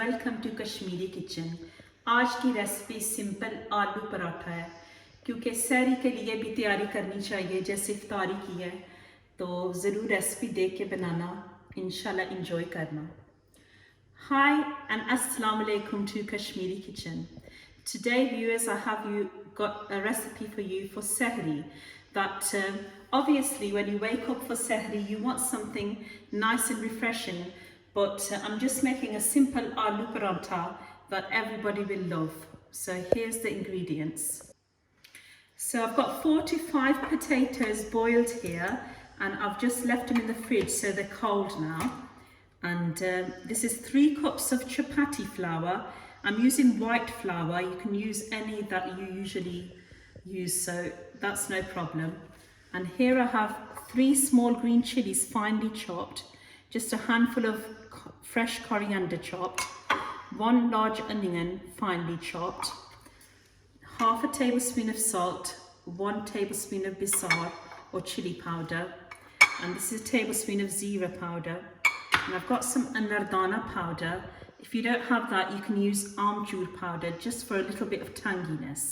Welcome to Kashmiri kitchen. आज की recipe simple आलू पराठा है, क्योंकि सहरी के लिए भी तैयारी करनी चाहिए जैसे इफ्तारी की है, तो ज़रूर रेसिपी देख के बनाना, इंशाल्लाह इंजॉय करना। Hi and Assalamu alaikum to Kashmiri Kitchen. Today viewers, I have got a recipe for you for Sehri that obviously when you wake up for Sehri you want something nice and refreshing, but I'm just making a simple aloo paratha that everybody will love. So here's the ingredients. So I've got 4 to 5 potatoes boiled here, and I've just left them in the fridge so they're cold now. And this is 3 cups of chapati flour. I'm using white flour. You can use any that you usually use, so that's no problem. And here I have 3 small green chilies finely chopped, just a handful of fresh coriander chopped, 1 large onion finely chopped, half a tablespoon of salt, 1 tablespoon of bisar or chili powder, and this is a tablespoon of zira powder. And I've got some anardana powder. If you don't have that, you can use amchur powder just for a little bit of tanginess.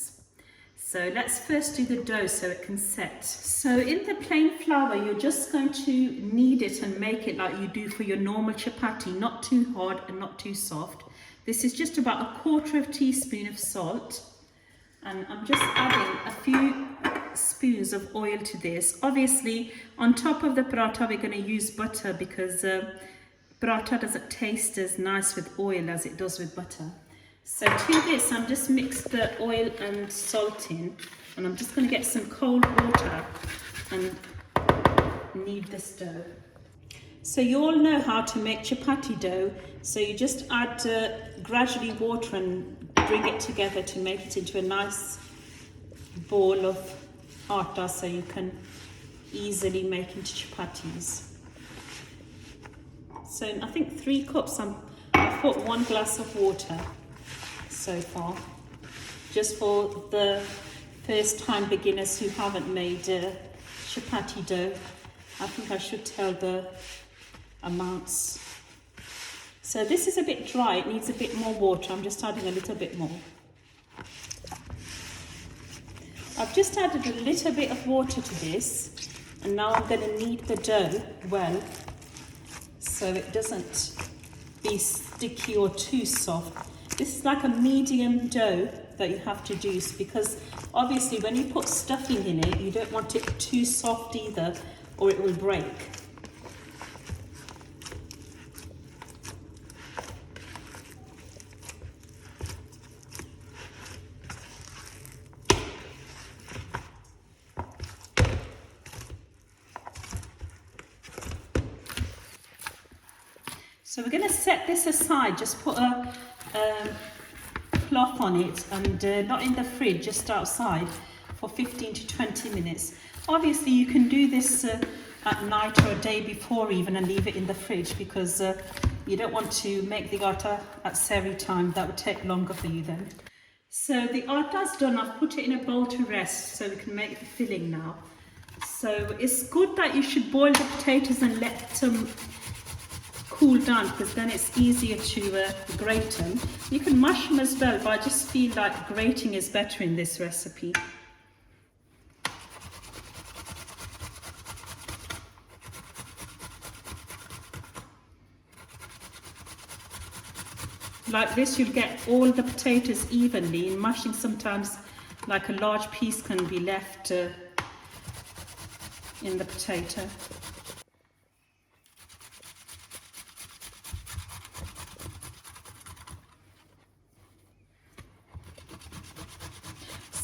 So let's first do the dough so it can set. So in the plain flour, you're just going to knead it and make it like you do for your normal chapati, not too hard and not too soft. This is just about 1/4 teaspoon of salt. And I'm just adding a few spoons of oil to this. Obviously, on top of the paratha, we're going to use butter because paratha doesn't taste as nice with oil as it does with butter. So to this, I'm just mixed the oil and salt in, and I'm just going to get some cold water and knead this dough. So you all know how to make chapati dough, so you just add gradually water and bring it together to make it into a nice ball of atta so you can easily make into chapatis. So I think 3 cups, I've put 1 glass of water so far, just for the first time beginners who haven't made chapati dough. I think I should tell the amounts. So this is a bit dry, it needs a bit more water. I'm just adding a little bit more. I've just added a little bit of water to this, and now I'm going to knead the dough well so it doesn't be sticky or too soft. This is like a medium dough that you have to do, because obviously when you put stuffing in it, you don't want it too soft either, or it will break. So we're going to set this aside, just put a cloth on it, and not in the fridge, just outside for 15 to 20 minutes. Obviously you can do this at night or a day before even and leave it in the fridge, because you don't want to make the atta at Sehri time. That would take longer for you then. So the atta's done. I've put it in a bowl to rest so we can make the filling now. So it's good that you should boil the potatoes and let them cool down, because then it's easier to grate them. You can mash them as well, but I just feel like grating is better in this recipe. Like this, you'll get all the potatoes evenly. In mashing, sometimes like a large piece can be left in the potato.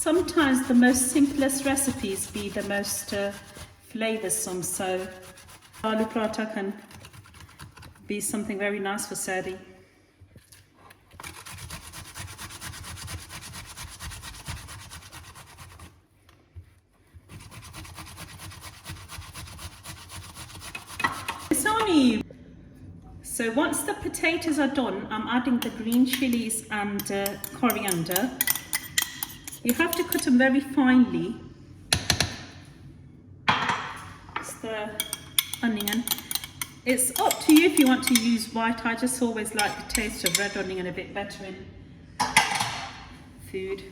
Sometimes the most simplest recipes be the most flavoursome, so aloo paratha can be something very nice for Sehri. It's only... So once the potatoes are done, I'm adding the green chilies and coriander. You have to cut them very finely. It's the onion. It's up to you if you want to use white. I just always like the taste of red onion a bit better in food.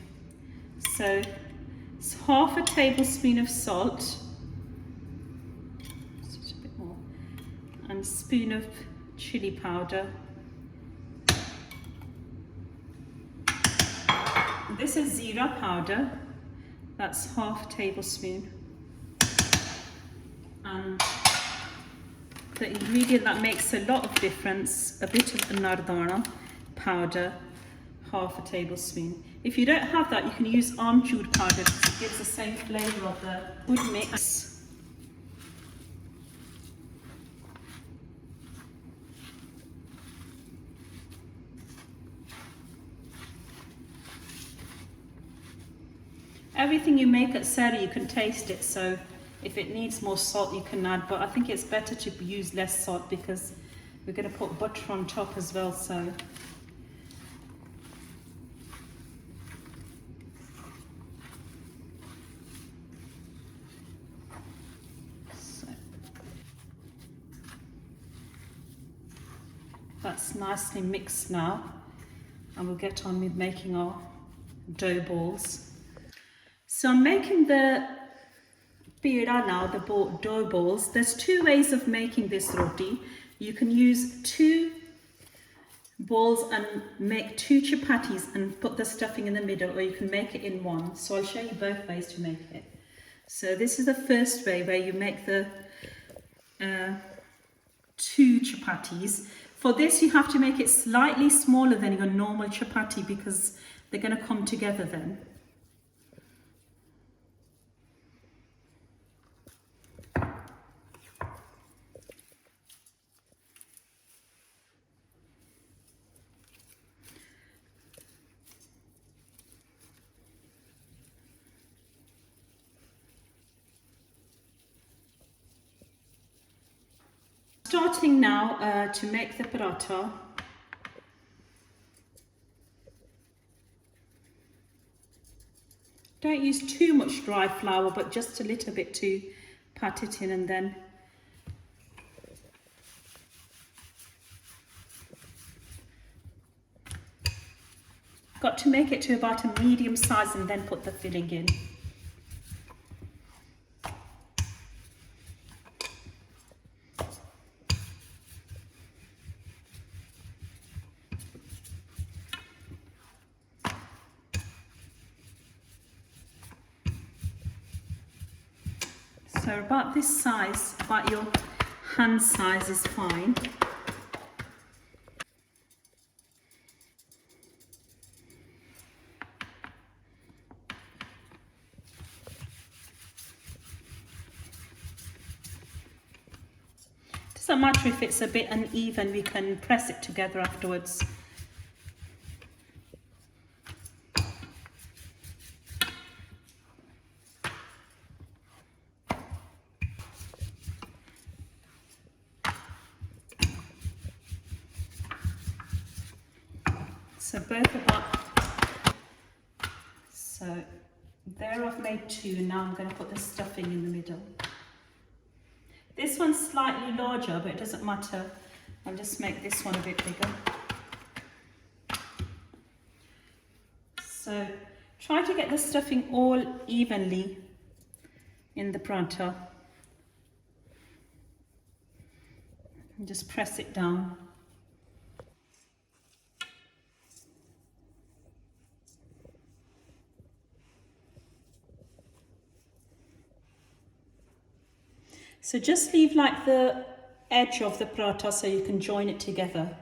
So it's half a tablespoon of salt, just a bit more, and a spoon of chili powder. This is zira powder, that's half a tablespoon. And the ingredient that makes a lot of difference, a bit of nardana powder, half a tablespoon. If you don't have that, you can use amchur powder because it gives the same flavour of the good mix. Everything you make at Sehri, you can taste it, so if it needs more salt you can add, but I think it's better to use less salt because we're going to put butter on top as well. So that's nicely mixed now, and we'll get on with making our dough balls. So I'm making the peda now, the dough balls. There's two ways of making this roti. You can use 2 balls and make 2 chapatis and put the stuffing in the middle, or you can make it in one. So I'll show you both ways to make it. So this is the first way, where you make the 2 chapatis. For this you have to make it slightly smaller than your normal chapati because they're going to come together then. Starting now to make the paratha. Don't use too much dry flour, but just a little bit to pat it in, and then got to make it to about a medium size and then put the filling in. So about this size, about your hand size is fine. Doesn't matter if it's a bit uneven, we can press it together afterwards. So both about, so there I've made 2, now I'm going to put the stuffing in the middle. This one's slightly larger, but it doesn't matter. I'll just make this one a bit bigger. So try to get the stuffing all evenly in the paratha. And just press it down. So just leave like the edge of the paratha so you can join it together.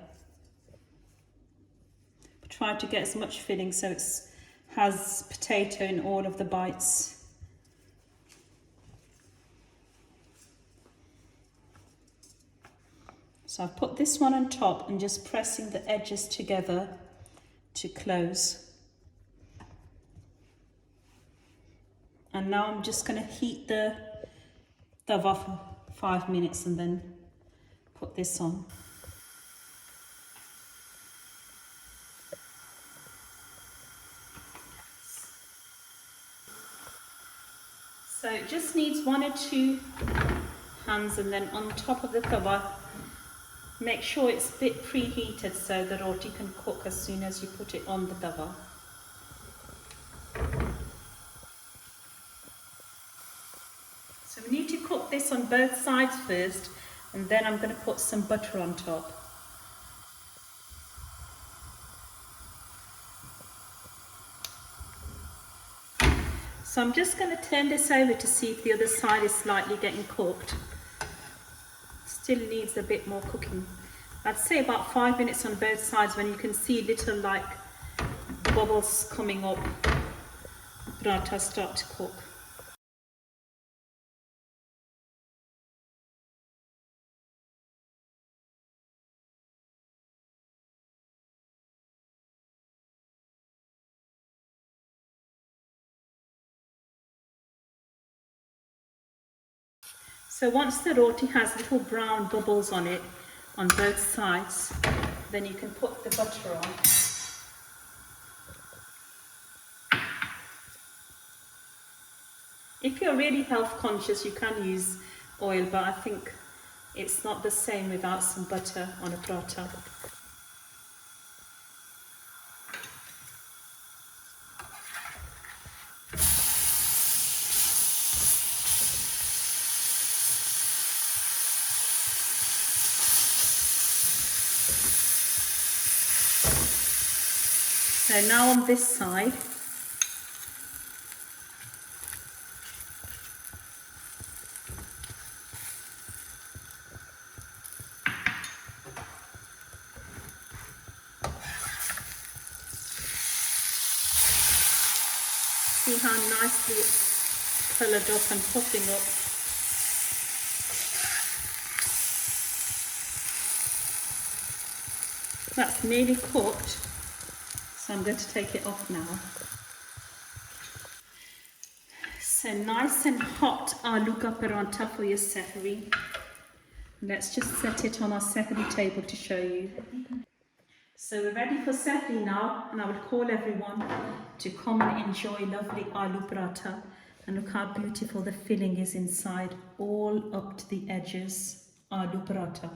Try to get as much filling so it has potato in all of the bites. So I've put this one on top and just pressing the edges together to close. And now I'm just going to heat the tawa for 5 minutes and then put this on. So it just needs 1 or 2 hands, and then on top of the tawa Make sure it's a bit preheated so the roti can cook as soon as you put it on the tawa. So we need to cook this on both sides first, and then I'm going to put some butter on top. So I'm just going to turn this over to see if the other side is slightly getting cooked. Still needs a bit more cooking. I'd say about 5 minutes on both sides. When you can see little like bubbles coming up, paratha start to cook. So once the roti has little brown bubbles on it on both sides, then you can put the butter on. If you're really health conscious, you can use oil, but I think it's not the same without some butter on a paratha. So now on this side, see how nicely it's coloured up and puffing up. That's nearly cooked, so I'm going to take it off now. So nice and hot aloo ka paratha for your sehri. Let's just set it on our sehri table to show you. So we're ready for Sehri now, and I would call everyone to come and enjoy lovely aloo paratha. And look how beautiful the filling is inside, all up to the edges. Aloo paratha.